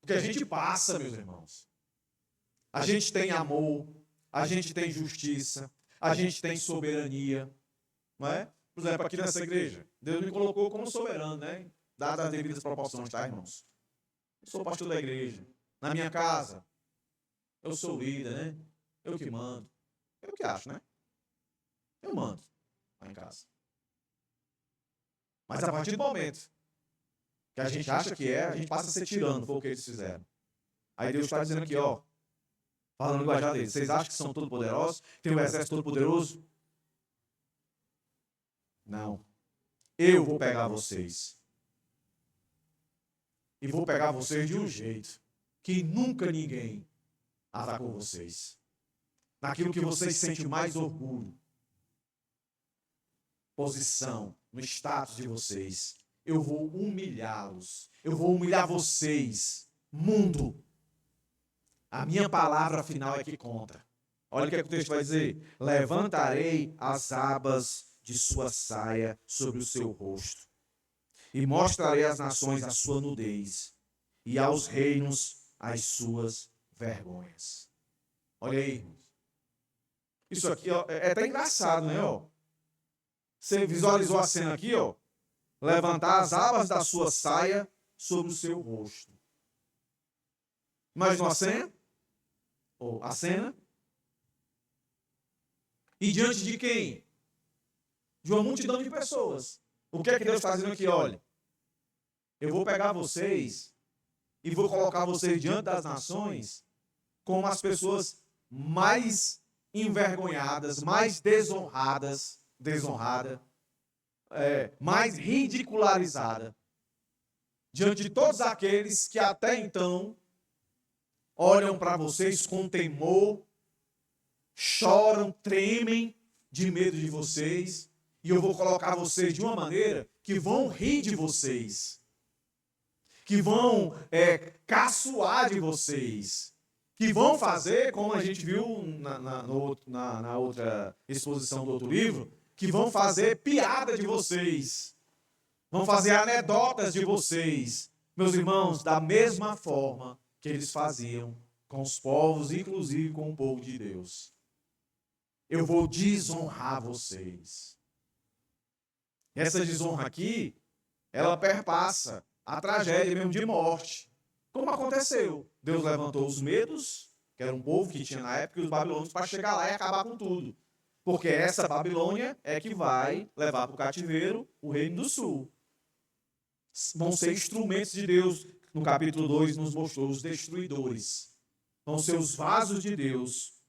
Porque a gente passa, meus irmãos. A gente tem amor. A gente tem justiça. A gente tem soberania. Não é? Por exemplo, aqui nessa igreja, Deus me colocou como soberano, né? Dadas as devidas proporções, tá, irmãos? Eu sou pastor da igreja. Na minha casa, eu sou líder, né? Eu que mando. Eu que acho, né? Eu mando lá em casa. Mas a partir do momento que a gente acha que é, a gente passa a ser tirano, foi o que eles fizeram. Aí Deus está dizendo aqui, ó, falando no linguajar deles, vocês acham que são todo poderosos? Tem um exército todo poderoso? Não. Eu vou pegar vocês. E vou pegar vocês de um jeito que nunca ninguém atacou vocês. Naquilo que vocês sentem mais orgulho. Posição, no status de vocês. Eu vou humilhá-los. Eu vou humilhar vocês. Mundo. A minha palavra final é que conta. Olha o que o texto vai dizer. Levantarei as abas de sua saia sobre o seu rosto, e mostrarei às nações a sua nudez, e aos reinos as suas vergonhas. Olha aí, irmãos. Isso aqui ó, é até engraçado, né? Ó. Você visualizou a cena aqui, ó? Levantar as abas da sua saia sobre o seu rosto. Imaginou a cena? Ou a cena? E diante de quem? De uma multidão de pessoas. O que é que Deus está dizendo aqui? Olha, eu vou pegar vocês e vou colocar vocês diante das nações como as pessoas mais envergonhadas, mais desonradas, mais ridicularizada diante de todos aqueles que até então olham para vocês com temor, choram, tremem de medo de vocês, e eu vou colocar vocês de uma maneira que vão rir de vocês, que vão caçoar de vocês, que vão fazer, como a gente viu na outra exposição do outro livro, que vão fazer piada de vocês, vão fazer anedotas de vocês, meus irmãos, da mesma forma que eles faziam com os povos, inclusive com o povo de Deus. Eu vou desonrar vocês. Essa desonra aqui, ela perpassa a tragédia mesmo de morte. Como aconteceu? Deus levantou os medos, que era um povo que tinha na época, e os babilônios, para chegar lá e acabar com tudo. Porque essa Babilônia é que vai levar para o cativeiro o reino do sul. Vão ser instrumentos de Deus. No capítulo 2 nos mostrou os destruidores. Vão ser os vasos de Deus.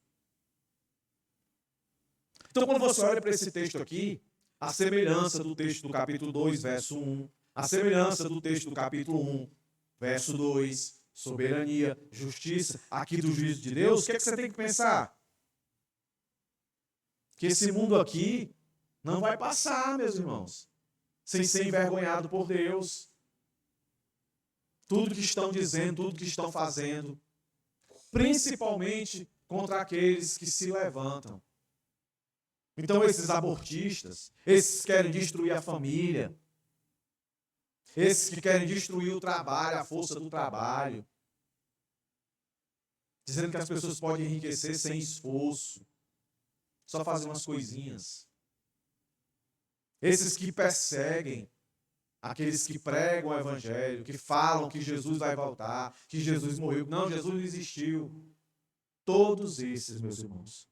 Então, quando você olha para esse texto aqui, a semelhança do texto do capítulo 2, verso 1, a semelhança do texto do capítulo 1, verso 2, soberania, justiça, aqui do juízo de Deus, o que é que você tem que pensar? Que esse mundo aqui não vai passar, meus irmãos, sem ser envergonhado por Deus. Tudo que estão dizendo, tudo que estão fazendo, principalmente contra aqueles que se levantam. Então esses abortistas, esses que querem destruir a família, esses que querem destruir o trabalho, a força do trabalho, dizendo que as pessoas podem enriquecer sem esforço, só fazer umas coisinhas. Esses que perseguem aqueles que pregam o evangelho, que falam que Jesus vai voltar, que Jesus morreu. Não, Jesus não existiu. Todos esses, meus irmãos,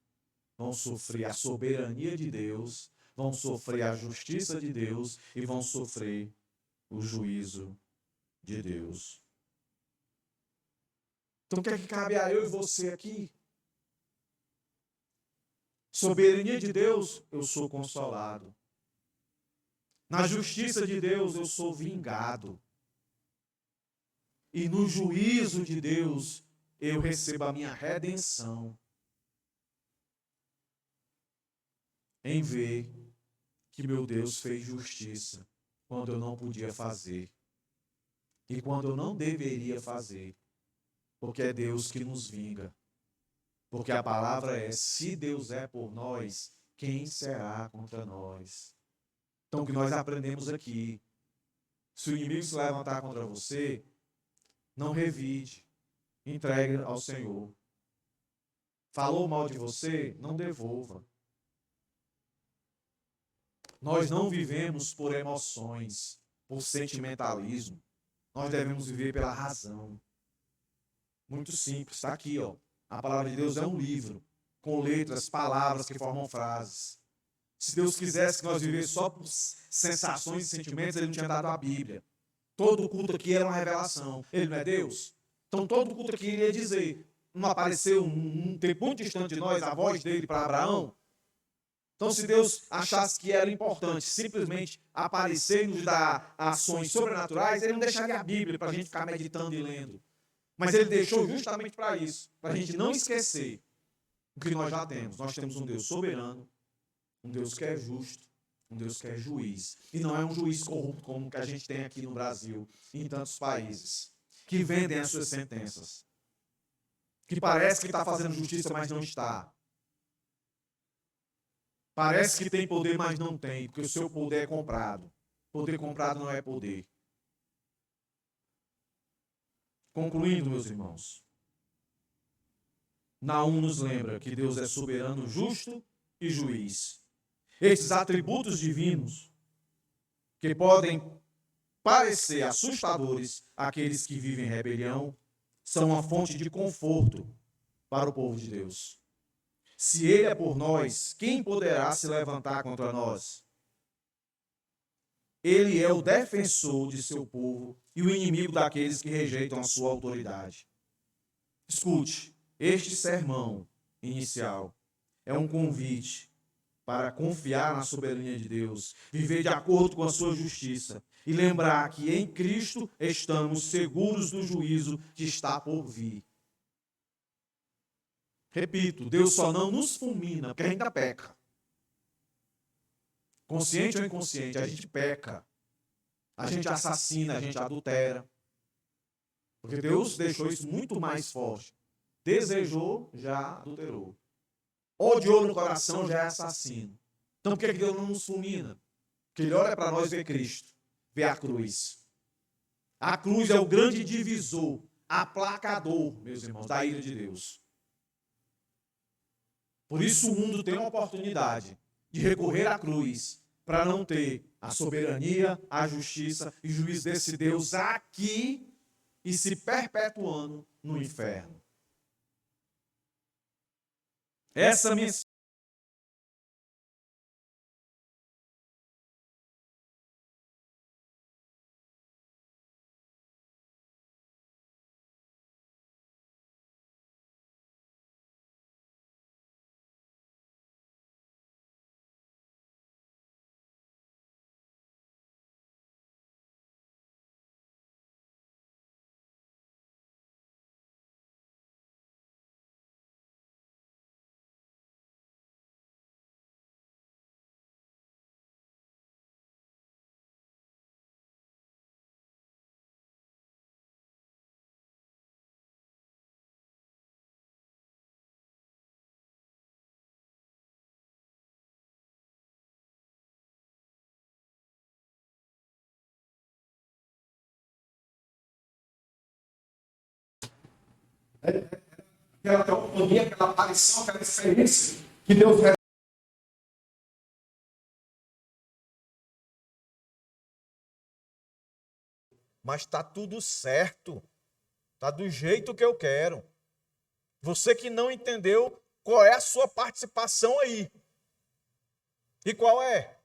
vão sofrer a soberania de Deus, vão sofrer a justiça de Deus e vão sofrer o juízo de Deus. Então, o que é que cabe a eu e você aqui? Soberania de Deus, eu sou consolado. Na justiça de Deus, eu sou vingado. E no juízo de Deus, eu recebo a minha redenção. Em ver que meu Deus fez justiça quando eu não podia fazer. E quando eu não deveria fazer. Porque é Deus que nos vinga. Porque a palavra é, se Deus é por nós, quem será contra nós? Então, o que nós aprendemos aqui, se o inimigo se levantar contra você, não revide, entregue ao Senhor. Falou mal de você, não devolva. Nós não vivemos por emoções, por sentimentalismo. Nós devemos viver pela razão. Muito simples, está aqui, ó. A palavra de Deus é um livro, com letras, palavras que formam frases. Se Deus quisesse que nós vivêssemos só por sensações e sentimentos, Ele não tinha dado a Bíblia. Todo culto aqui era uma revelação. Ele não é Deus? Então todo culto aqui iria dizer, não apareceu um tempo muito distante de nós, a voz dele para Abraão? Então se Deus achasse que era importante simplesmente aparecer e nos dar ações sobrenaturais, Ele não deixaria a Bíblia para a gente ficar meditando e lendo. Mas Ele deixou justamente para isso, para a gente não esquecer o que nós já temos. Nós temos um Deus soberano, um Deus que é justo, um Deus que é juiz. E não é um juiz corrupto como que a gente tem aqui no Brasil e em tantos países, que vendem as suas sentenças. Que parece que está fazendo justiça, mas não está. Parece que tem poder, mas não tem, porque o seu poder é comprado. Poder comprado não é poder. Concluindo, meus irmãos, Naum nos lembra que Deus é soberano, justo e juiz. Esses atributos divinos, que podem parecer assustadores àqueles que vivem em rebelião, são uma fonte de conforto para o povo de Deus. Se Ele é por nós, quem poderá se levantar contra nós? Ele é o defensor de seu povo e o inimigo daqueles que rejeitam a sua autoridade. Escute, este sermão inicial é um convite para confiar na soberania de Deus, viver de acordo com a sua justiça e lembrar que em Cristo estamos seguros do juízo que está por vir. Repito, Deus só não nos fulmina porque a gente ainda peca. Consciente ou inconsciente, a gente peca. A gente assassina, a gente adultera. Porque Deus deixou isso muito mais forte. Desejou, já adulterou. Odiou no coração, já é assassino. Então por que Deus não nos fulmina? Porque Ele olha para nós e vê Cristo, vê a cruz. A cruz é o grande divisor, aplacador, meus irmãos, da ira de Deus. Por isso o mundo tem uma oportunidade de recorrer à cruz para não ter a soberania, a justiça e juízo desse Deus aqui e se perpetuando no inferno. Essa mensagem aquela teofonia, aquela aparição, aquela experiência que Deus revela. Mas está tudo certo. Está do jeito que eu quero. Você que não entendeu qual é a sua participação aí. E qual é?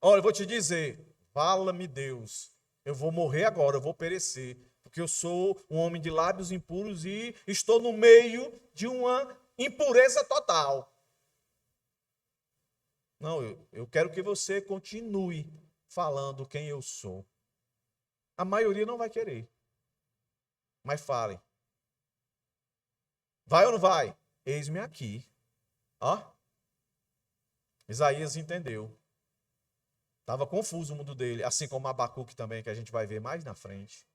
Olha, eu vou te dizer, vala-me Deus, eu vou morrer agora, eu vou perecer, porque eu sou um homem de lábios impuros e estou no meio de uma impureza total. Não, eu quero que você continue falando quem eu sou. A maioria não vai querer, mas fale. Vai ou não vai? Eis-me aqui. Ó, Isaías entendeu. Estava confuso o mundo dele, assim como Abacuque também, que a gente vai ver mais na frente.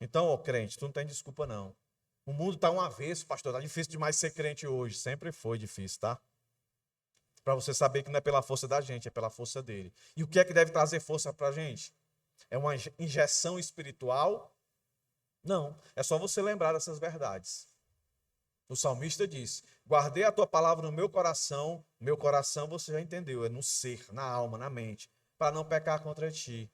Então, ó, crente, tu não tem desculpa não. O mundo está um avesso, pastor, está difícil demais ser crente hoje. Sempre foi difícil, tá? Para você saber que não é pela força da gente, é pela força dele. E o que é que deve trazer força para a gente? É uma injeção espiritual? Não, é só você lembrar dessas verdades. O salmista diz, guardei a tua palavra no meu coração você já entendeu, é no ser, na alma, na mente, para não pecar contra ti.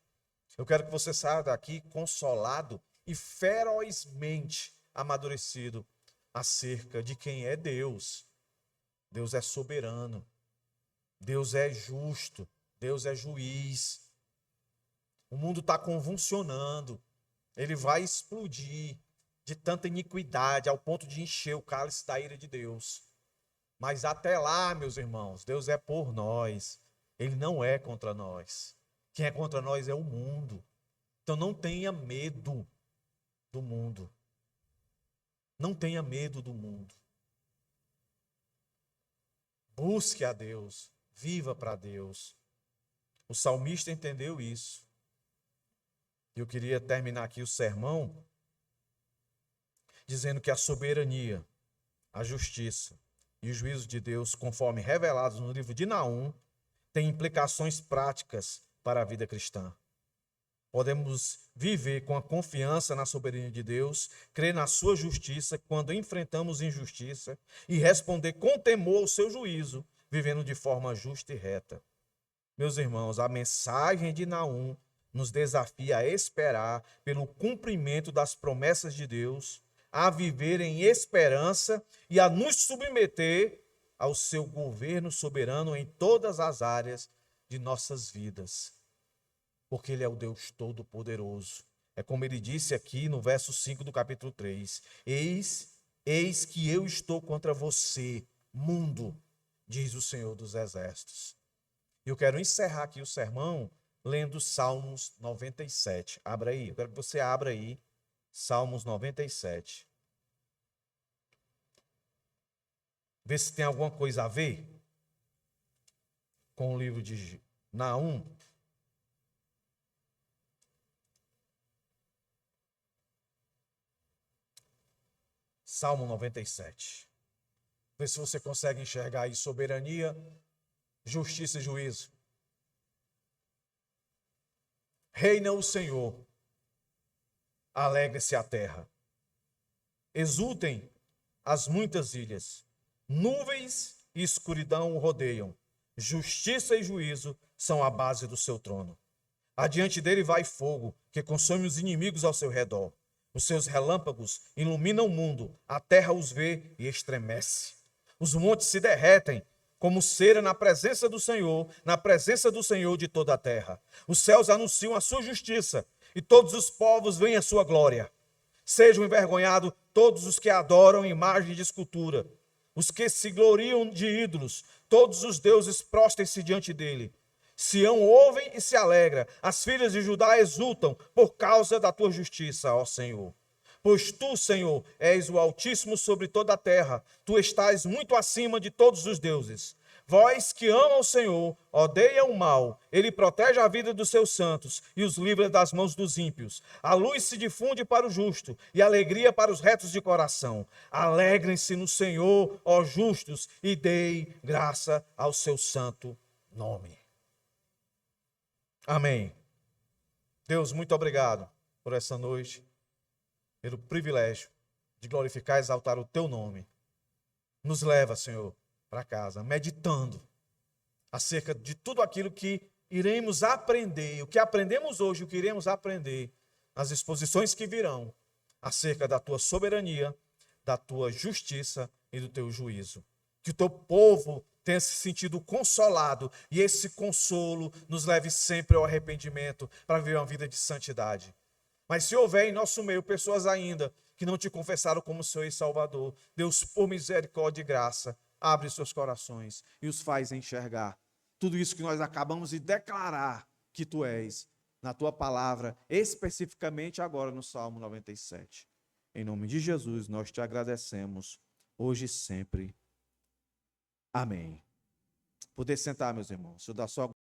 Eu quero que você saia daqui consolado e ferozmente amadurecido acerca de quem é Deus. Deus é soberano, Deus é justo, Deus é juiz. O mundo está convulsionando, ele vai explodir de tanta iniquidade, ao ponto de encher o cálice da ira de Deus. Mas até lá, meus irmãos, Deus é por nós. Ele não é contra nós. Quem é contra nós é o mundo. Então não tenha medo do mundo. Não tenha medo do mundo. Busque a Deus. Viva para Deus. O salmista entendeu isso. E eu queria terminar aqui o sermão dizendo que a soberania, a justiça e o juízo de Deus, conforme revelados no livro de Naum, tem implicações práticas para a vida cristã. podemos viver com a confiança na soberania de Deus, crer na sua justiça quando enfrentamos injustiça e responder com temor ao seu juízo, vivendo de forma justa e reta. Meus irmãos, a mensagem de Naum nos desafia a esperar pelo cumprimento das promessas de Deus, a viver em esperança e a nos submeter ao seu governo soberano em todas as áreas de nossas vidas. Porque Ele é o Deus Todo-Poderoso. É como ele disse aqui no verso 5 do capítulo 3. Eis que eu estou contra você, mundo, diz o Senhor dos Exércitos. E eu quero encerrar aqui o sermão lendo Salmos 97. Abra aí, eu quero que você abra aí, Salmos 97. Vê se tem alguma coisa a ver com o livro de Naum. Salmo 97. Vê se você consegue enxergar aí soberania, justiça e juízo. Reina o Senhor, alegre-se a terra. Exultem as muitas ilhas. Nuvens e escuridão o rodeiam. Justiça e juízo são a base do seu trono. Adiante dele vai fogo, que consome os inimigos ao seu redor. Os seus relâmpagos iluminam o mundo, a terra os vê e estremece. Os montes se derretem como cera na presença do Senhor de toda a terra. Os céus anunciam a sua justiça e todos os povos veem a sua glória. Sejam envergonhados todos os que adoram imagem de escultura, os que se gloriam de ídolos, todos os deuses prostrem-se diante dele. Sião ouve e se alegra, as filhas de Judá exultam por causa da tua justiça, ó Senhor. Pois tu, Senhor, és o Altíssimo sobre toda a terra, tu estás muito acima de todos os deuses. Vós que amam o Senhor, odeiam o mal, ele protege a vida dos seus santos e os livra das mãos dos ímpios. A luz se difunde para o justo e a alegria para os retos de coração. Alegrem-se no Senhor, ó justos, e dei graça ao seu santo nome. Amém. Deus, muito obrigado por essa noite, pelo privilégio de glorificar e exaltar o teu nome. Nos leva, Senhor, para casa, meditando acerca de tudo aquilo que iremos aprender, o que aprendemos hoje, o que iremos aprender nas exposições que virão, acerca da tua soberania, da tua justiça e do teu juízo. Que o teu povo tenha se sentido consolado e esse consolo nos leve sempre ao arrependimento para viver uma vida de santidade. Mas se houver em nosso meio pessoas ainda que não te confessaram como Senhor e Salvador, Deus, por misericórdia e graça, abre seus corações e os faz enxergar tudo isso que nós acabamos de declarar que tu és, na tua palavra, especificamente agora no Salmo 97. Em nome de Jesus, nós te agradecemos, hoje e sempre. Amém. Poder sentar, meus irmãos. Eu dar só